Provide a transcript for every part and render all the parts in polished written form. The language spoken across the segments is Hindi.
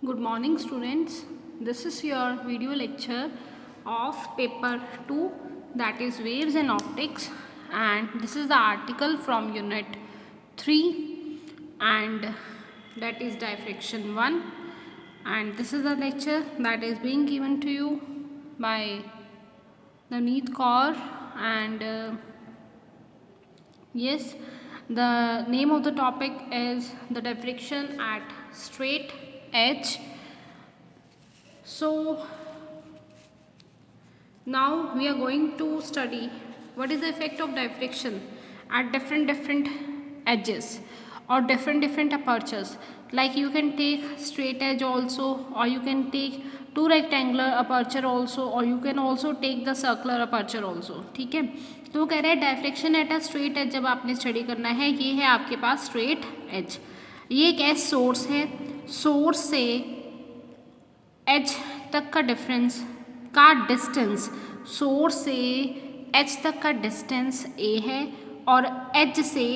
Good morning students. This is your video lecture of paper 2, that is waves and optics, and this is the article from unit 3 and that is diffraction 1, and this is the lecture that is being given to you by Navneet Kaur and yes, the name of the topic is the diffraction at straight edge. So now we are going to study what is the effect of diffraction at different edges or different apertures. Like you can take straight edge also, or you can take two rectangular aperture also, or you can also take the circular aperture also. ठीक है, तो कह रहे हैं diffraction at a straight edge जब आपने स्टडी करना है, ये है आपके पास स्ट्रेट एज। ये एक एज सोर्स है, सोर्स से एज तक का डिफरेंस का डिस्टेंस, सोर्स से एज तक का डिस्टेंस ए है और एज से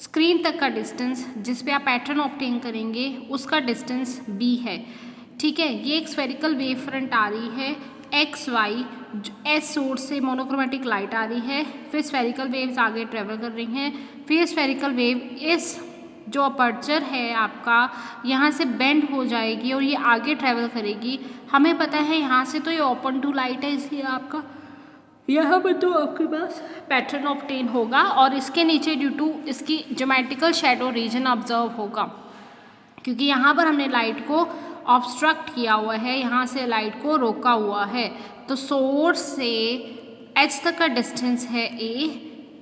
स्क्रीन तक का डिस्टेंस जिस पे आप पैटर्न ऑब्टेन करेंगे उसका डिस्टेंस बी है। ठीक है, ये एक स्फेरिकल वेव फ्रंट आ रही है एक्स वाई, एस सोर्स से मोनोक्रोमेटिक लाइट आ रही है, फिर स्फेरिकल वेव्स आगे ट्रेवल कर रही हैं, फिर स्फेरिकल वेव इस जो अपर्चर है आपका यहाँ से बेंड हो जाएगी और ये आगे ट्रेवल करेगी। हमें पता है यहाँ से तो ये ओपन टू लाइट है, इसलिए आपका यहाँ पर तो आपके पास पैटर्न ऑब्टेन होगा और इसके नीचे ड्यू टू इसकी ज्योमेट्रिकल शैडो रीजन ऑब्जर्व होगा, क्योंकि यहाँ पर हमने लाइट को ऑब्स्ट्रक्ट किया हुआ है, यहाँ से लाइट को रोका हुआ है। तो सोर्स से एच तक का डिस्टेंस है ए,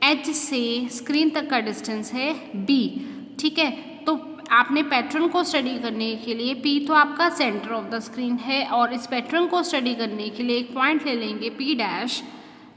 एच से स्क्रीन तक का डिस्टेंस है बी। ठीक है, तो आपने पैटर्न को स्टडी करने के लिए पी तो आपका सेंटर ऑफ द स्क्रीन है और इस पैटर्न को स्टडी करने के लिए एक पॉइंट ले लेंगे P dash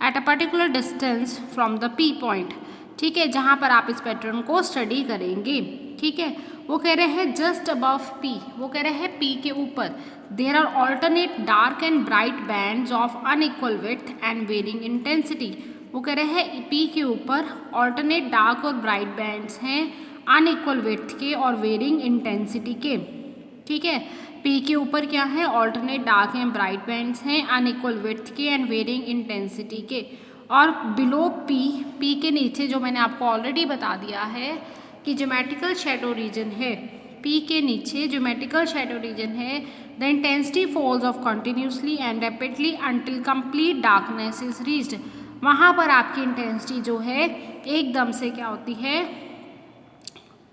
at a particular distance from the P point. ठीक है, जहाँ पर आप इस पैटर्न को स्टडी करेंगे। ठीक है, वो कह रहे हैं जस्ट अबव पी, वो कह रहे हैं पी के ऊपर there are alternate dark and bright bands of unequal width and varying intensity. वो कह रहे हैं पी के ऊपर ऑल्टरनेट डार्क और ब्राइट बैंड्स हैं अनइक्वल विड्थ के और वेरिंग इंटेंसिटी के। ठीक है, पी के ऊपर क्या है, alternate dark and bright bands हैं अनइक्वल विड्थ के एंड वेरिंग इंटेंसिटी के, और बिलो पी, पी के नीचे जो मैंने आपको ऑलरेडी बता दिया है कि ज्योमेट्रिकल शैडो रीजन है, पी के नीचे ज्योमेट्रिकल शैडो रीजन है। The intensity falls off continuously and rapidly until complete darkness is reached. वहाँ पर आपकी इंटेंसिटी जो है एकदम से क्या होती है,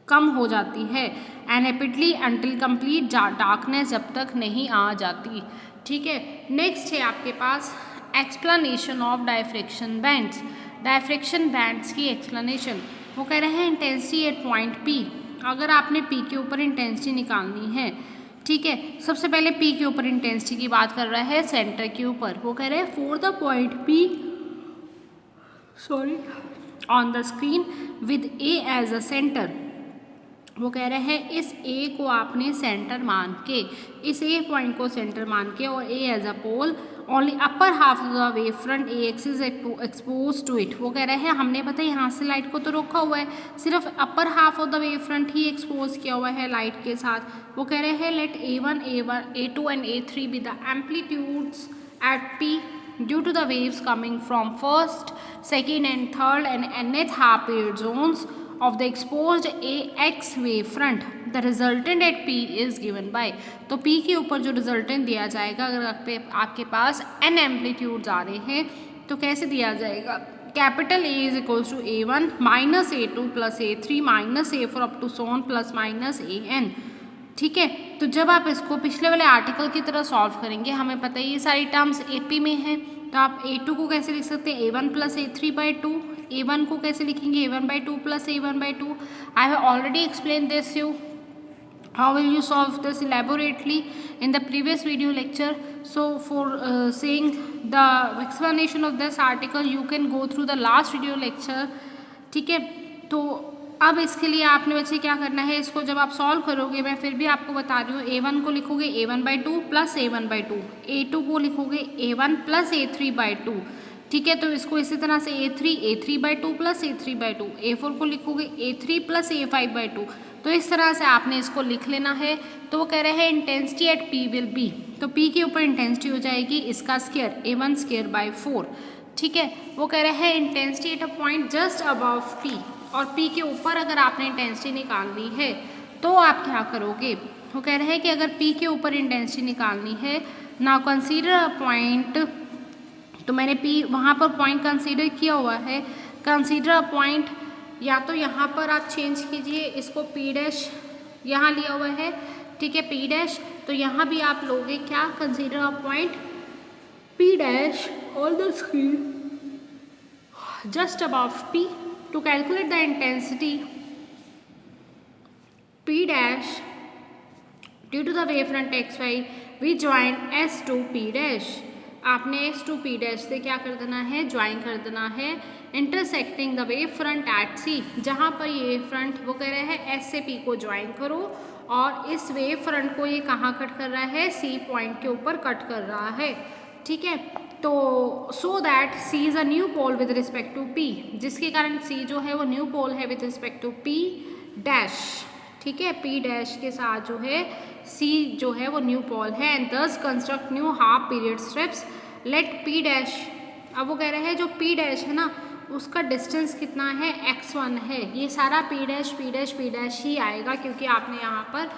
कम हो जाती है, and rapidly until complete darkness जब तक नहीं आ जाती। ठीक है, नेक्स्ट है आपके पास explanation of diffraction bands, diffraction bands की एक्सप्लेनेशन। वो कह रहे हैं इंटेंसिटी एट पॉइंट पी, अगर आपने पी के ऊपर इंटेंसिटी निकालनी है। ठीक है, सबसे पहले पी के ऊपर इंटेंसिटी की बात कर रहा है सेंटर के ऊपर। वो कह रहे हैं for the point P on the screen with a as a centre. वो कह रहे हैं इस ए को आपने सेंटर मान के, इस ए पॉइंट को सेंटर मान के और a as a pole, only upper half of the wave front a axis expose to it. वो कह रहे हैं हमने पता है यहाँ से लाइट को तो रोका हुआ है, सिर्फ अपर half of the wave front he expose किया हुआ है लाइट के साथ। वो कह रहे हैं let A1, A2 and A3 be the amplitudes at P due to the waves coming from first, second and third and nth half period zones of the exposed AX wave front. The resultant at P is given by, तो P के ऊपर जो रिजल्टेंट दिया जाएगा, अगर आपके पास n एम्पलीट्यूड्स आ रहे हैं तो कैसे दिया जाएगा, capital A is equals to A1 minus A2 plus A3 minus A4 up to so on plus minus AN। ठीक है, तो जब आप इसको पिछले वाले आर्टिकल की तरह सॉल्व करेंगे, हमें पता है ये सारी टर्म्स AP में है, तो आप A2 को कैसे लिख सकते हैं, A1 plus A3 by 2, A1 को कैसे लिखेंगे, A1 by 2 plus A1 by 2। I have already explain this you, how will you solve this elaborately in the previous video lecture. So for seeing the explanation of this article you can go through the last video lecture. ठीक है, तो अब इसके लिए आपने बच्चे क्या करना है, इसको जब आप सॉल्व करोगे, मैं फिर भी आपको बता रही हूँ, A1 को लिखोगे A1 by 2 plus A1 by 2, A2 को लिखोगे A1 प्लस A3 बाई 2। ठीक है, तो इसको इसी तरह से A3 by 2 plus A3 by 2, A4 को लिखोगे A3 प्लस A5 बाई 2। तो इस तरह से आपने इसको लिख लेना है। तो वो कह रहे हैं intensity at P will B, तो P के ऊपर इंटेंसिटी हो जाएगी इसका स्क्वायर A1 स्क्वायर बाय 4, ठीक है। वो कह रहे हैं intensity at a point just above P, और P के ऊपर अगर आपने इंटेंसिटी निकालनी है तो आप क्या करोगे। वो कह रहे हैं कि अगर P के ऊपर इंटेंसिटी निकालनी है, नाउ कंसीडर अ पॉइंट, तो मैंने P वहाँ पर पॉइंट कंसीडर किया हुआ है। कंसीडर अ पॉइंट, या तो यहाँ पर आप चेंज कीजिए इसको, P डैश यहाँ लिया हुआ है, ठीक है, P डैश, तो यहाँ भी आप लोगे क्या, consider a point P dash on the screen just above P. To calculate the intensity P dash due to the wavefront xy, we join S to P dash. आपने S to P dash से क्या कर देना है, ज्वाइन कर देना है, intersecting the wave front at C, जहाँ पर ये फ्रंट वो कह रहे हैं S से P को ज्वाइन करो, और इस वेव फ्रंट को ये कहाँ कट कर रहा है, C पॉइंट के ऊपर कट कर रहा है, ठीक है। तो so that C is a new pole with respect to P, जिसके कारण C जो है वो न्यू पोल है with respect to P dash, ठीक है, P डैश के साथ जो है C जो है वो न्यू पोल है, and thus construct new half period strips let P dash. अब वो कह रहे हैं जो P डैश है ना उसका डिस्टेंस कितना है, x1 है, ये सारा P dash P dash P dash ही आएगा, क्योंकि आपने यहाँ पर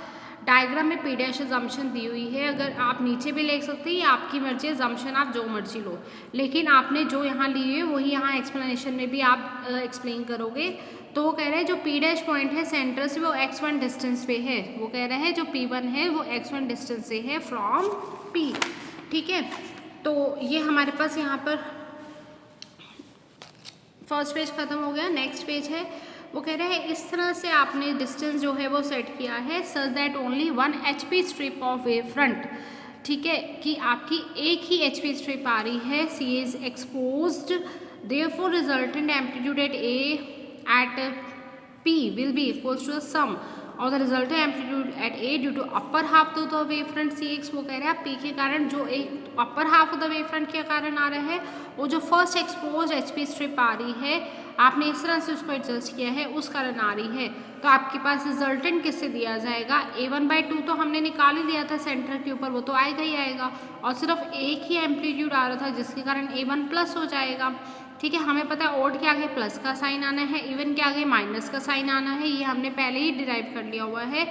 डायग्राम में P डैश अजम्पशन दी हुई है। अगर आप नीचे भी लिख सकते हैं, आपकी मर्जी, अजम्पशन आप जो मर्जी लो, लेकिन आपने जो यहाँ ली है वही यहाँ एक्सप्लेनेशन में भी आप एक्सप्लेन करोगे। तो वो कह रहे हैं जो P डैश पॉइंट है सेंटर से वो x1 डिस्टेंस पे है, वो कह रहे हैं जो P1 है वो x1 डिस्टेंस से है फ्रॉम P, ठीक है। तो ये हमारे पास यहाँ पर फर्स्ट पेज खत्म हो गया, नेक्स्ट पेज है। वो कह रहे हैं इस तरह से आपने डिस्टेंस जो है वो सेट किया है such that only 1 HP strip of wave front, ठीक है, कि आपकी एक ही HP स्ट्रिप आ रही है, C is exposed, therefore resultant amplitude at A at P will be equals to the sum और the resultant amplitude at A due to upper half of the wave front CX। वो कह रहे हैं P के कारण जो एक अपर half of the wave front के कारण आ रहा है, वो जो फर्स्ट एक्सपोज HP स्ट्रिप आ रही है, आपने इस तरह से उसको एडजस्ट किया है, उस कारण आ रही है। तो आपके पास रिजल्टेंट किससे दिया जाएगा, A1/2 तो हमने निकाल ही दिया था सेंटर के ऊपर, वो तो आएगा ही आएगा, और सिर्फ एक ही एम्पलीट्यूड आ रहा था जिसके कारण A1 प्लस हो जाएगा, ठीक है। हमें पता है ओड के आगे प्लस का साइन आना है, इवन के आगे माइनस का साइन आना है, ये हमने पहले ही डिराइव कर लिया हुआ है।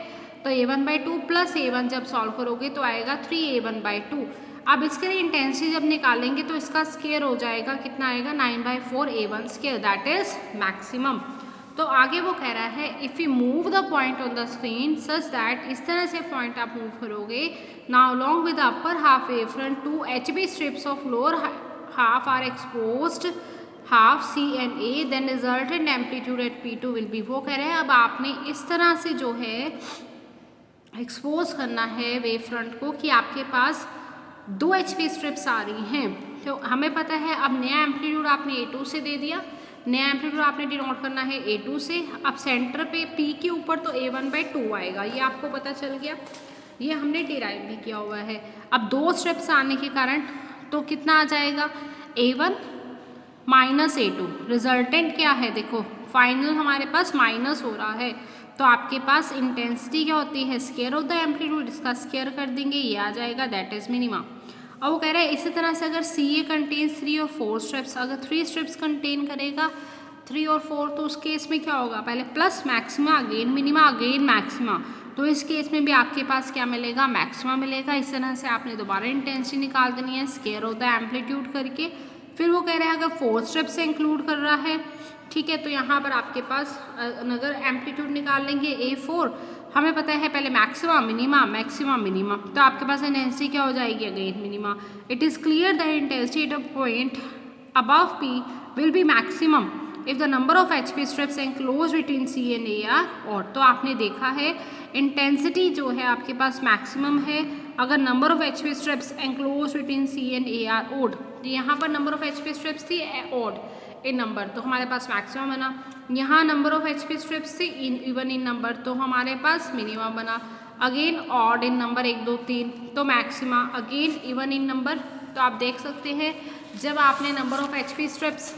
तो A1/2 प्लस A1 जब सॉल्व करोगे तो आएगा 3A1/2। अब इसके लिए इंटेंसिटी जब निकालेंगे तो इसका स्क्वायर हो जाएगा, कितना आएगा, 9/4 A1 square, that is maximum. तो आगे वो कह रहा है if you move the point on the screen such that, इस तरह से पॉइंट आप मूव करोगे, now along with upper half wave front 2 HB strips of lower half are exposed half C and A, then resultant amplitude at P2 will be. वो कह रहे हैं अब आपने इस तरह से जो है एक्सपोज करना है वेव फ्रंट को कि आपके पास 2 HP स्ट्रिप्स आ रही हैं। तो हमें पता है अब नया एम्पलीट्यूड आपने A2 से दे दिया, नया एम्पलीट्यूड आपने डिनोट करना है A2 से। अब सेंटर पे P के ऊपर तो A1/2 आएगा, ये आपको पता चल गया, ये हमने डिराइव भी किया हुआ है। अब 2 स्ट्रिप्स आने के कारण तो कितना आ जाएगा, A1 माइनस A2, रिजल्टेंट क्या है, देखो फाइनल हमारे पास माइनस हो रहा है, तो आपके पास इंटेंसिटी क्या होती है, स्क्वायर ऑफ द एम्पलीट्यूड, इसका स्क्वायर कर देंगे, ये आ जाएगा, दैट इज मिनिमा। अब वो कह रहे हैं इसी तरह से अगर CA कंटेन्स 3 और 4 स्ट्रिप्स, अगर 3 स्ट्रिप्स कंटेन करेगा 3 और 4, तो उस केस में क्या होगा, पहले plus maxima again minima again maxima, तो इस केस में भी आपके पास क्या मिलेगा, मैक्सिमा मिलेगा। इस तरह से आपने दोबारा इंटेंसिटी निकाल देनी है स्क्वायर ऑफ द एम्पलीट्यूड करके। फिर वो कह रहे हैं अगर 4 स्ट्रिप से इंक्लूड कर रहा है, ठीक है, तो यहाँ पर आपके पास अगर एम्पलीट्यूड निकाल लेंगे A4, हमें पता है पहले मैक्सिमा मिनिमा मैक्सिमा मिनिमा, तो आपके पास इंटेंसिटी क्या हो जाएगी, again minima. It is clear that intensity at a point above P will be maximum if the number of HP strips enclose between C and A are odd. तो आपने देखा है इंटेंसिटी जो है आपके पास मैक्सिमम है अगर number of HP strips enclose between C and A are odd. यहाँ पर नंबर ऑफ HP स्ट्रिप्स थी ऑड इन नंबर, तो हमारे पास मैक्सिमम बना। यहाँ नंबर ऑफ HP स्ट्रिप्स थी इवन इन नंबर, तो हमारे पास मिनिमम बना। अगेन ऑड इन नंबर 1 2 3, तो maxima. Again even in number, तो आप देख सकते हैं जब आपने number of HP strips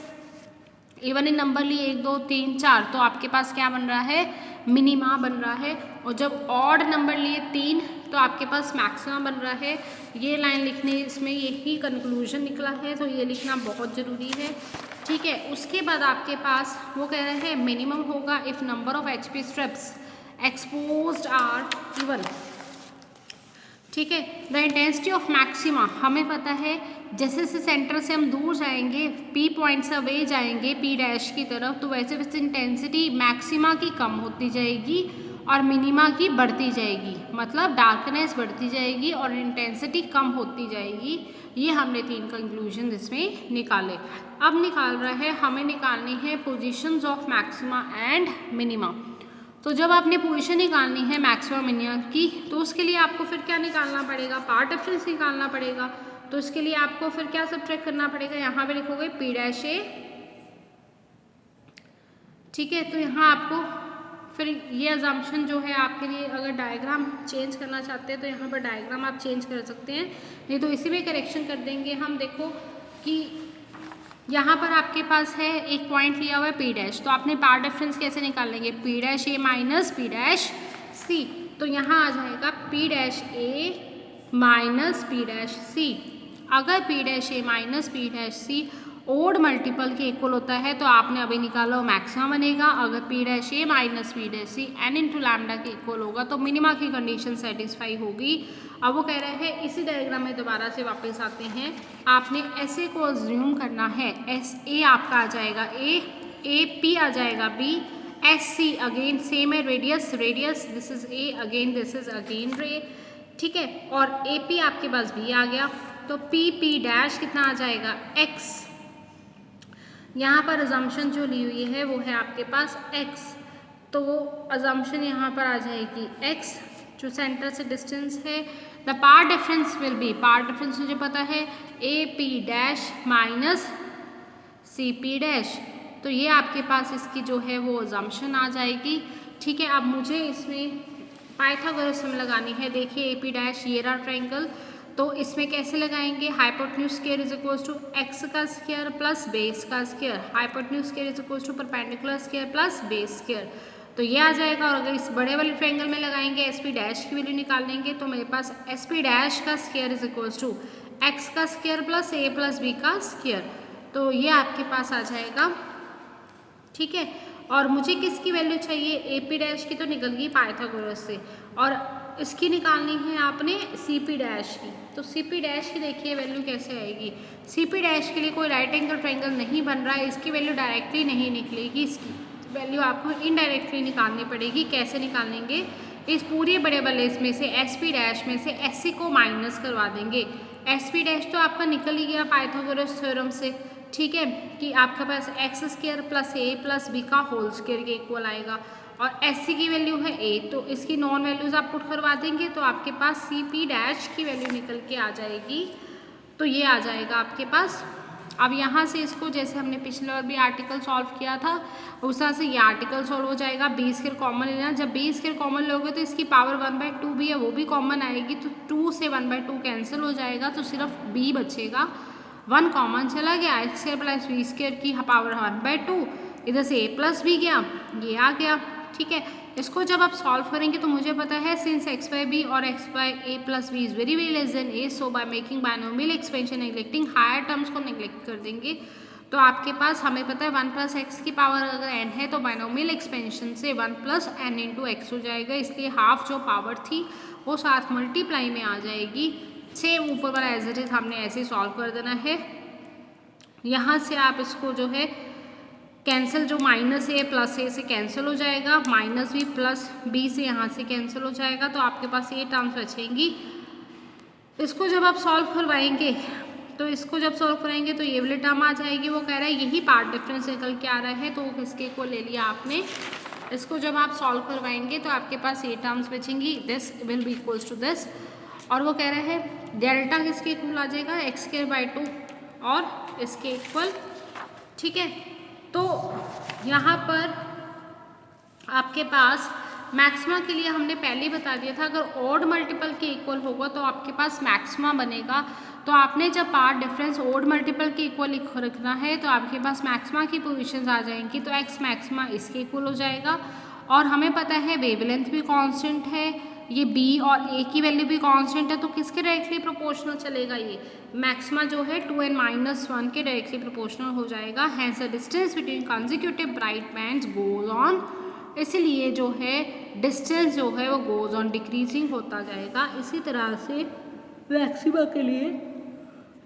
even in number लिए 1 2 3 4, तो आपके पास क्या बन रहा है, मिनिमा बन रहा है। और जब ऑड नंबर लिए 3 तो आपके पास मैक्सिमा बन रहा है। ये लाइन लिखने इसमें यही कंक्लूजन निकला है, तो ये लिखना बहुत ज़रूरी है, ठीक है। उसके बाद आपके पास वो कह रहे हैं मिनिमम होगा if number of HP strips exposed are even, ठीक है। द इंटेंसिटी ऑफ मैक्सिमा, हमें पता है जैसे जैसे सेंटर से हम दूर जाएंगे, P पॉइंट से अवे जाएंगे P डैश की तरफ, तो वैसे वैसे इंटेंसिटी मैक्सिमा की कम होती जाएगी और मिनिमा की बढ़ती जाएगी, मतलब डार्कनेस बढ़ती जाएगी और इंटेंसिटी कम होती जाएगी। ये हमने 3 कंक्लूजन इसमें निकाले। अब निकाल रहा है, हमें निकालनी है positions of maxima and minima. तो जब आपने पोजीशन निकालनी है मैक्सिमा मिनिमा की, तो उसके लिए आपको फिर क्या निकालना पड़ेगा, पार्ट डिफरेंस निकालना पड़ेगा। तो इसके लिए आपको फिर क्या सब्ट्रैक्ट करना पड़ेगा, यहाँ पे लिखोगे P डैश A, ठीक है। तो यहाँ आपको फिर ये अजम्पशन जो है आपके लिए, अगर डायग्राम चेंज करना चाहते हैं तो यहाँ पर डायग्राम आप चेंज कर सकते हैं, नहीं तो इसी में करेक्शन कर देंगे हम। देखो कि यहाँ पर आपके पास है एक पॉइंट लिया हुआ है P डैश, तो आपने पार्ट डिफरेंस कैसे निकाल लेंगे, P dash A minus P dash C। तो यहाँ आ जाएगा P dash A minus P dash C। अगर P dash A minus P dash C odd multiple के इक्वल होता है तो आपने अभी निकाला मैक्सिमा बनेगा। अगर P dash A minus P dash C n into lambda के इक्वल होगा तो मिनिमा की कंडीशन सेटिस्फाई होगी। अब वो कह रहे हैं इसी डायग्राम में दोबारा से वापस आते हैं, आपने ऐसे को अज्यूम करना है, एस ए आपका आ जाएगा ए पी आ जाएगा B, S C again same है, radius this is a again this is again ray, ठीक है। और ए पी आपके पास बी आ गया, तो पी डैश कितना आ जाएगा एक्स। यहाँ पर अजम्पशन जो ली हुई है वो है आपके पास x, तो अजम्पशन यहाँ पर आ जाएगी x जो सेंटर से डिस्टेंस है। The path difference will be, path difference मुझे पता है A P dash minus C P dash, तो ये आपके पास इसकी जो है वो अजम्पशन आ जाएगी, ठीक है। अब मुझे इसमें पाइथागोरस सम लगानी है। देखिए ए पी डैश ये रहा ट्रायंगल, तो इसमें कैसे लगाएंगे, hypotenuse square is equals to x का स्क्वायर प्लस बेस का square, hypotenuse square is equals to perpendicular square plus base square, तो ये आ जाएगा। और अगर इस बड़े वाले ट्रायंगल में लगाएंगे एस पी डैश की वैल्यू निकाल लेंगे, तो मेरे पास एस पी डैश का square is equals to x का square plus a plus b का स्क्वायर, तो ये आपके पास आ जाएगा, ठीक है। और मुझे किसकी वैल्यू चाहिए, ए पी डैश की तो निकल गई पाइथागोरस से, और इसकी निकालनी है आपने सी पी डैश की। तो सी पी डैश की देखिए वैल्यू कैसे आएगी, सी पी डैश के लिए कोई राइट एंगल ट्रायंगल नहीं बन रहा है, इसकी वैल्यू डायरेक्टली नहीं निकलेगी, इसकी वैल्यू आपको इनडायरेक्टली निकालनी पड़ेगी। कैसे निकालेंगे, इस पूरे बड़े वाले इसमें से एस पी डैश में से एस सी को माइनस करवा देंगे। एस पी डैश तो आपका निकल ही गया पाइथागोरस थ्योरम से, ठीक है, कि आपके पास x square plus a plus b का होल स्क्वायर के इक्वल आएगा, और एस सी की वैल्यू है ए, तो इसकी नॉन वैल्यूज आप पुट करवा देंगे तो आपके पास सी पी डैश की वैल्यू निकल के आ जाएगी, तो ये आ जाएगा आपके पास। अब यहाँ से इसको जैसे हमने पिछले बार भी आर्टिकल सॉल्व किया था उस तरह से ये आर्टिकल सॉल्व हो जाएगा। बी स्क्वायर कॉमन लेना, जब बी स्क्वायर कॉमन लोगे तो इसकी पावर 1/2 भी है वो भी कॉमन आएगी, तो 2 से 1/2 कैंसिल हो जाएगा, तो सिर्फ बी बचेगा, 1 कॉमन चला गया, x square plus b square की पावर 1/2, इधर से ए प्लस बी गया, ये आ गया, ठीक है। इसको जब आप सॉल्व करेंगे तो मुझे पता है सिंस एक्स बाई बी और x by a plus b is very very less than a, so by making binomial expansion neglecting higher terms को नेग्लेक्ट कर देंगे, तो आपके पास हमें पता है 1 प्लस एक्स की पावर अगर n है तो बायनोमियल एक्सपेंशन से 1 प्लस n इंटू एक्स हो जाएगा, इसलिए हाफ जो पावर थी वो साथ मल्टीप्लाई में आ जाएगी। सेम ऊपर वाला एज इट इज हमने ऐसे सॉल्व कर देना है। यहाँ से आप इसको जो है कैंसिल, जो माइनस ए प्लस ए से कैंसिल हो जाएगा, माइनस बी प्लस बी से यहाँ से कैंसिल हो जाएगा, तो आपके पास ये टर्म्स बचेंगी। इसको जब आप सॉल्व करवाएंगे तो इसको जब सॉल्व कराएंगे तो ये वाली टर्म आ जाएगी, वो कह रहा है यही पार्ट डिफरेंस निकल के आ रहा है, तो किसके को ले लिया आपने, इसको जब आप सॉल्व करवाएंगे तो आपके पास ये टर्म्स बचेंगी, this will be equals to this, और वो कह रहा है डेल्टा किसके इक्वल आ जाएगा, एक्स स्क्वायर बाई 2 और इसके इक्वल, ठीक है। तो यहाँ पर आपके पास मैक्सिमा के लिए हमने पहले ही बता दिया था, अगर ऑड मल्टीपल के इक्वल होगा तो आपके पास मैक्सिमा बनेगा। तो आपने जब पार्ट डिफरेंस ऑड मल्टीपल के इक्वल रखना है तो आपके पास मैक्सिमा की पोजीशंस आ जाएंगी, तो एक्स मैक्सिमा इसके इक्वल हो जाएगा। और हमें पता है वेवलेंथ भी कांस्टेंट है, ये बी और ए की वैल्यू भी कांस्टेंट है, तो किसके डायरेक्टली प्रोपोर्शनल चलेगा, ये मैक्सिमा जो है 2n-1 के डायरेक्टली प्रोपोर्शनल हो जाएगा। Hence the distance between consecutive bright bands goes on, इसलिए जो है डिस्टेंस जो है वो गोज ऑन डिक्रीजिंग होता जाएगा। इसी तरह से मैक्सिमा के लिए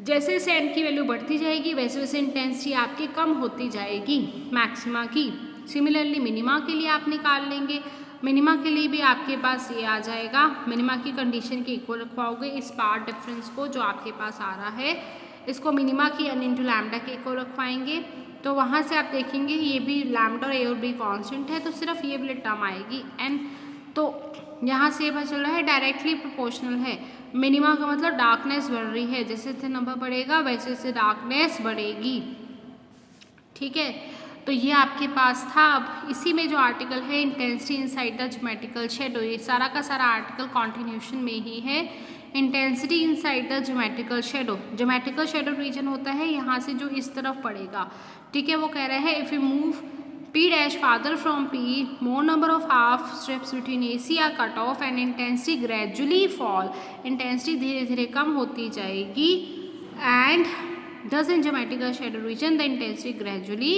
जैसे जैसे एन की वैल्यू बढ़ती जाएगी वैसे वैसे इंटेंसिटी आपकी कम होती जाएगी मैक्सिमा की। सिमिलरली मिनिमा के लिए आप निकाल लेंगे, मिनिमा के लिए भी आपके पास ये आ जाएगा, मिनिमा की कंडीशन के इक्वल रखवाओगे इस पार्ट डिफरेंस को जो आपके पास आ रहा है, इसको मिनिमा की n इंटू लैम्डा के इक्वल रखवाएंगे। तो वहाँ से आप देखेंगे ये भी लैम्डा और ए और बी कॉन्स्टेंट है, तो सिर्फ ये वाली टर्म आएगी n। तो यहाँ से पता चल रहा है डायरेक्टली प्रोपोर्शनल है। मिनिमा का मतलब डार्कनेस बढ़ रही है, जैसे जैसे नंबर बढ़ेगा वैसे वैसे डार्कनेस बढ़ेगी, ठीक है। तो ये आपके पास था। अब इसी में जो आर्टिकल है intensity inside the geometrical shadow, ये सारा का सारा आर्टिकल कॉन्टिन्यूशन में ही है। Intensity inside the geometrical shadow, geometrical shadow reason होता है यहाँ से जो इस तरफ पड़ेगा, ठीक है। वो कह रहा है if you move P dash farther from P, more number of half steps between AC are cut off and intensity gradually fall, intensity धीरे धीरे कम होती जाएगी। and thus in geometrical shadow region the intensity gradually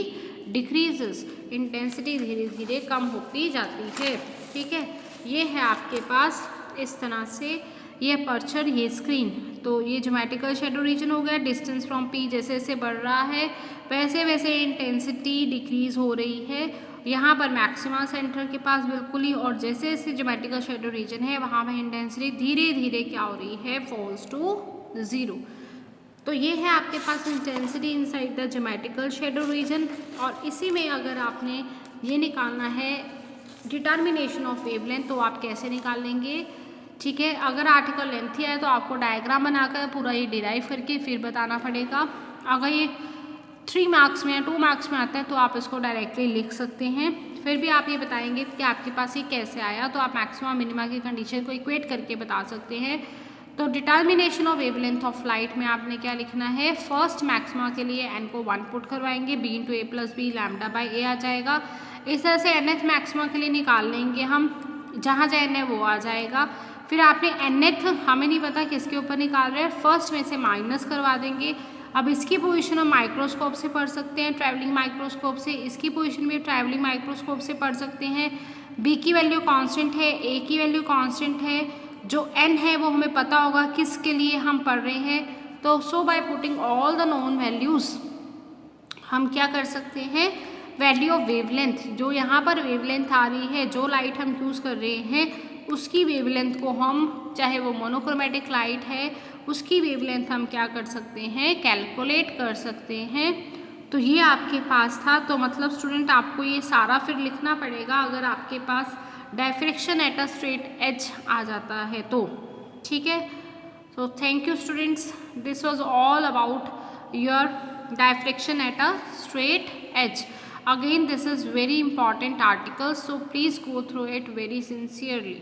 decreases, intensity धीरे धीरे कम होती जाती है, ठीक है। ये है आपके पास इस तरह से ये अपर्चर, ये स्क्रीन। तो ये ज्योमेट्रिकल शेडो रीजन हो गया, डिस्टेंस फ्रॉम पी जैसे जैसे बढ़ रहा है वैसे वैसे इंटेंसिटी डिक्रीज हो रही है। यहाँ पर मैक्सिमा सेंटर के पास बिल्कुल ही, और जैसे जैसे ज्योमेट्रिकल शेडो रीजन है वहाँ पर इंटेंसिटी धीरे धीरे क्या हो रही है, फॉल्स टू 0। तो ये है आपके पास intensity inside the geometrical shadow region. और इसी में अगर आपने ये निकालना है डिटर्मिनेशन ऑफ वेवलेंथ तो आप कैसे निकाल लेंगे, ठीक है। अगर आर्टिकल लेंथी है तो आपको डायग्राम बनाकर पूरा ये डिराइव करके फिर बताना पड़ेगा। अगर ये 3 मार्क्स में या 2 मार्क्स में आता है तो आप इसको डायरेक्टली लिख सकते हैं, फिर भी आप ये बताएंगे कि आपके पास ये कैसे आया, तो आप मैक्सिमा मिनिमा की कंडीशन को इक्वेट करके बता सकते हैं। तो determination of wavelength of light में आपने क्या लिखना है, फर्स्ट मैक्सिमा के लिए n को 1 पुट करवाएंगे, b into a plus B lambda by A आ जाएगा। इस तरह से nth मैक्सिमा के लिए निकाल लेंगे हम, जहाँ जहाँ n है वो आ जाएगा। फिर आपने nth हमें नहीं पता किसके ऊपर निकाल रहे हैं, फर्स्ट में से माइनस करवा देंगे। अब इसकी पोजीशन हम माइक्रोस्कोप से पढ़ सकते हैं, ट्रैवलिंग माइक्रोस्कोप से, इसकी पोजीशन भी ट्रैवलिंग माइक्रोस्कोप से पढ़ सकते हैं। b की वैल्यू कांस्टेंट है, a की वैल्यू कांस्टेंट है, जो n है वो हमें पता होगा किसके लिए हम पढ़ रहे हैं। तो so by putting all the known values हम क्या कर सकते हैं, वैल्यू ऑफ वेवलेंथ, जो यहाँ पर वेवलेंथ आ रही है, जो लाइट हम यूज़ कर रहे हैं उसकी वेवलेंथ को हम, चाहे वो मोनोक्रोमेटिक लाइट है उसकी वेवलेंथ हम क्या कर सकते हैं, कैलकुलेट कर सकते हैं। तो ये आपके पास था। तो मतलब स्टूडेंट आपको ये सारा फिर लिखना पड़ेगा अगर आपके पास diffraction at a straight edge आ जाता है तो, ठीक है। So thank you students, this was all about your diffraction at a straight edge. Again this is very important article, so please go through it very sincerely.